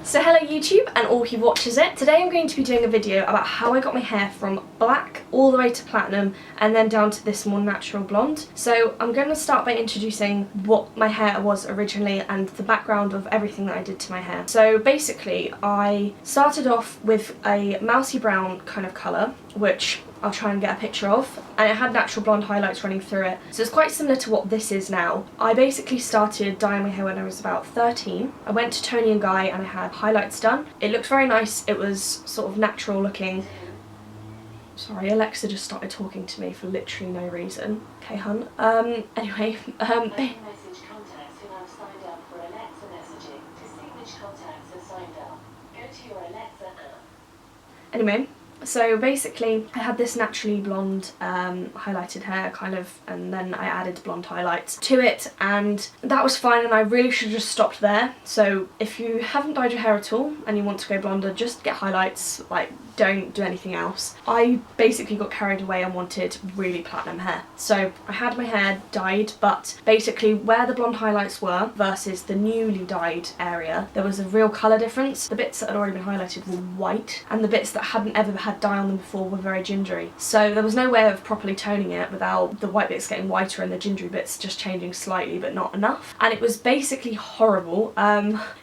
So hello YouTube and all who watches it. Today I'm going to be doing a video about how I got my hair from black all the way to platinum and then down to this more natural blonde. So I'm going to start by introducing what my hair was originally and the background of everything that I did to my hair. So basically I started off with a mousy brown kind of colour, which I'll try and get a picture of, and it had natural blonde highlights running through it. So it's quite similar to what this is now. I basically started dyeing my hair when I was about 13. I went to Tony & Guy and I had highlights done. It looked very nice. It was sort of natural looking. Sorry, Alexa just started talking to me for literally no reason. Okay, hun. Anyway, Anyway, so basically I had this naturally blonde highlighted hair kind of, and then I added blonde highlights to it, and that was fine, and I really should have just stopped there. So if you haven't dyed your hair at all and you want to go blonder, just get highlights, like don't do anything else. I basically got carried away and wanted really platinum hair. So I had my hair dyed, but basically where the blonde highlights were versus the newly dyed area, there was a real colour difference. The bits that had already been highlighted were white, and the bits that hadn't ever had dye on them before were very gingery. So there was no way of properly toning it without the white bits getting whiter and the gingery bits just changing slightly but not enough. And it was basically horrible.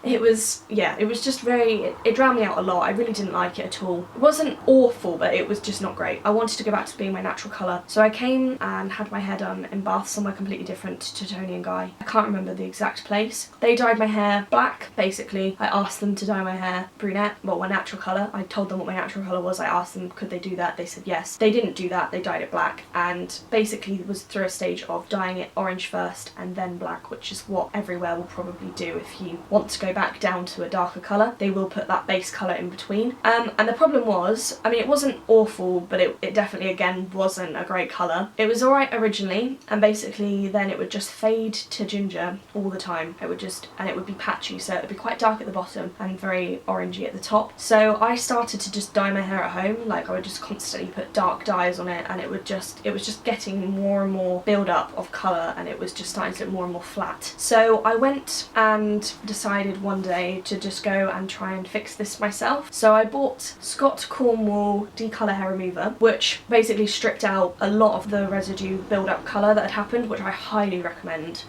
It was just very, it drowned me out a lot. I really didn't like it at all. It wasn't awful, but it was just not great. I wanted to go back to being my natural colour. So I came and had my hair done in Bath, somewhere completely different to Tony & Guy. I can't remember the exact place. They dyed my hair black, basically. I asked them to dye my hair brunette, well, my natural colour. I told them what my natural colour was. I asked them could they do that. They said yes. They didn't do that. They dyed it black, and basically it was through a stage of dyeing it orange first and then black, which is what everywhere will probably do if you want to go back down to a darker colour. They will put that base colour in between. And the problem was, I mean, it wasn't awful, but it definitely, again, wasn't a great colour. It was alright originally, and basically then it would just fade to ginger all the time. It would just, and it would be patchy, so it would be quite dark at the bottom and very orangey at the top. So I started to just dye my hair at home. Like, I would just constantly put dark dyes on it, and it was just getting more and more build up of colour, and it was just starting to look more and more flat. So I went and decided one day to just go and try and fix this myself. So I bought Scott Cornwall Decolour Hair Remover, which basically stripped out a lot of the residue build-up colour that had happened, which I highly recommend.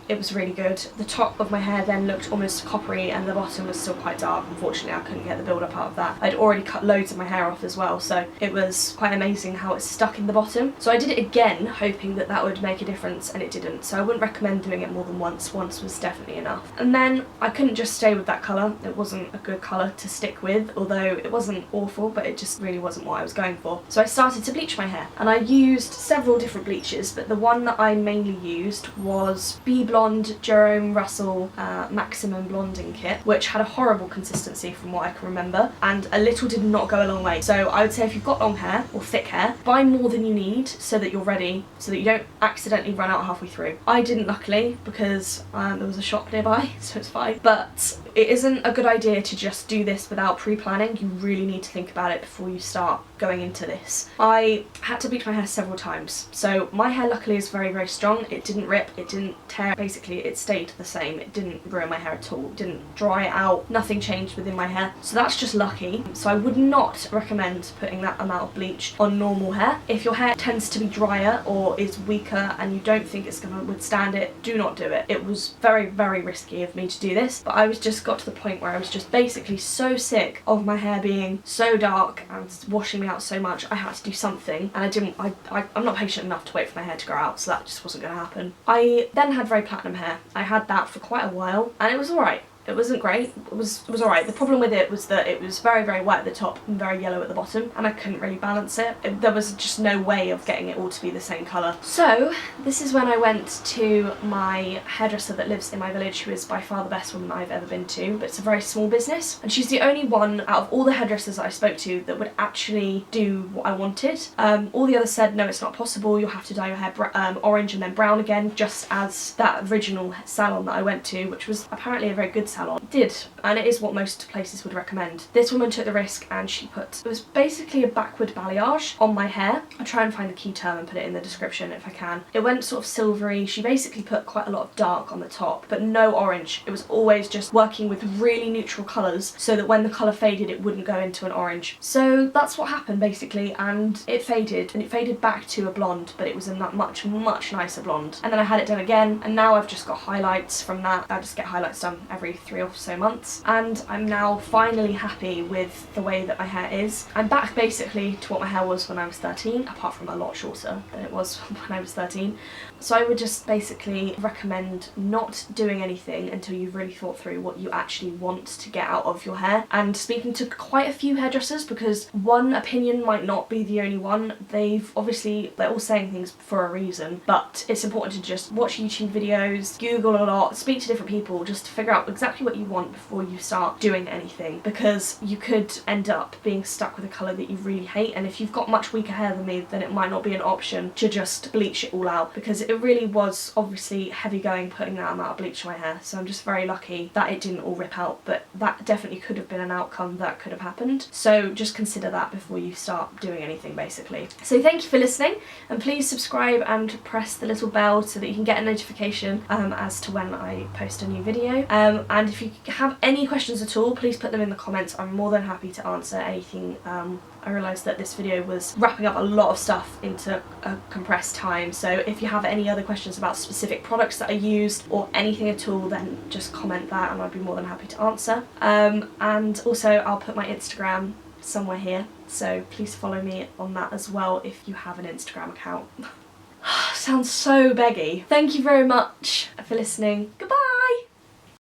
It was really good. The top of my hair then looked almost coppery, and the bottom was still quite dark. Unfortunately, I couldn't get the build-up out of that. I'd already cut loads of my hair off as well, so it was quite amazing how it stuck in the bottom. So I did it again, hoping that that would make a difference, and it didn't. So I wouldn't recommend doing it more than once. Once was definitely enough. And then I couldn't just stay with that colour. It wasn't a good colour to stick with, although it wasn't awful, but it just really wasn't what I was going for. So I started to bleach my hair, and I used several different bleaches, but the one that I mainly used was Be Blonde Jerome Russell Maximum Blonding Kit, which had a horrible consistency from what I can remember, and a little did not go a long way. So I would say if you've got long hair or thick hair, buy more than you need so that you're ready, so that you don't accidentally run out halfway through. I didn't, luckily, because there was a shop nearby, so it's fine. But it isn't a good idea to just do this without pre-planning. You really need to think about it before you start going into this. I had to bleach my hair several times. So my hair luckily is very, very strong. It didn't rip, it didn't tear. Basically it stayed the same. It didn't ruin my hair at all. It didn't dry out. Nothing changed within my hair. So that's just lucky. So I would not recommend putting that amount of bleach on normal hair. If your hair tends to be drier or is weaker and you don't think it's going to withstand it, do not do it. It was very, very risky of me to do this, but I was just got to the point where I was just basically so sick of my hair being so dark and washing me out so much. I had to do something, and I'm not patient enough to wait for my hair to grow out, so that just wasn't going to happen. I then had very platinum hair. I had that for quite a while, and it was alright. It wasn't great. It was alright. The problem with it was that it was very, very white at the top and very yellow at the bottom, and I couldn't really balance it. There was just no way of getting it all to be the same colour. So this is when I went to my hairdresser that lives in my village, who is by far the best one I've ever been to, but it's a very small business, and she's the only one out of all the hairdressers that I spoke to that would actually do what I wanted. All the others said, no, it's not possible, you'll have to dye your hair orange and then brown again, just as that original salon that I went to, which was apparently a very good salon. It did, and it is what most places would recommend. This woman took the risk and she put, it was basically a backward balayage on my hair. I'll try and find the key term and put it in the description if I can. It went sort of silvery. She basically put quite a lot of dark on the top, but no orange. It was always just working with really neutral colours so that when the colour faded it wouldn't go into an orange. So that's what happened basically, and it faded back to a blonde, but it was a much nicer blonde. And then I had it done again, and now I've just got highlights from that. I just get highlights done every 3 or so months, and I'm now finally happy with the way that my hair is. I'm back basically to what my hair was when I was 13, apart from a lot shorter than it was when I was 13. So I would just basically recommend not doing anything until you've really thought through what you actually want to get out of your hair. And speaking to quite a few hairdressers, because one opinion might not be the only one. They're all saying things for a reason, but it's important to just watch YouTube videos, Google a lot, speak to different people, just to figure out exactly what you want before you start doing anything, because you could end up being stuck with a colour that you really hate. And if you've got much weaker hair than me, then it might not be an option to just bleach it all out, because it really was obviously heavy going putting that amount of bleach in my hair. So I'm just very lucky that it didn't all rip out, but that definitely could have been an outcome that could have happened. So just consider that before you start doing anything basically. So thank you for listening, and please subscribe and press the little bell so that you can get a notification as to when I post a new video. And if you have any questions at all, please put them in the comments. I'm more than happy to answer anything. I realised that this video was wrapping up a lot of stuff into a compressed time, so if you have any other questions about specific products that I used or anything at all, then just comment that and I'd be more than happy to answer. And also I'll put my Instagram somewhere here, so please follow me on that as well if you have an Instagram account. Sounds so beggy. Thank you very much for listening. Goodbye!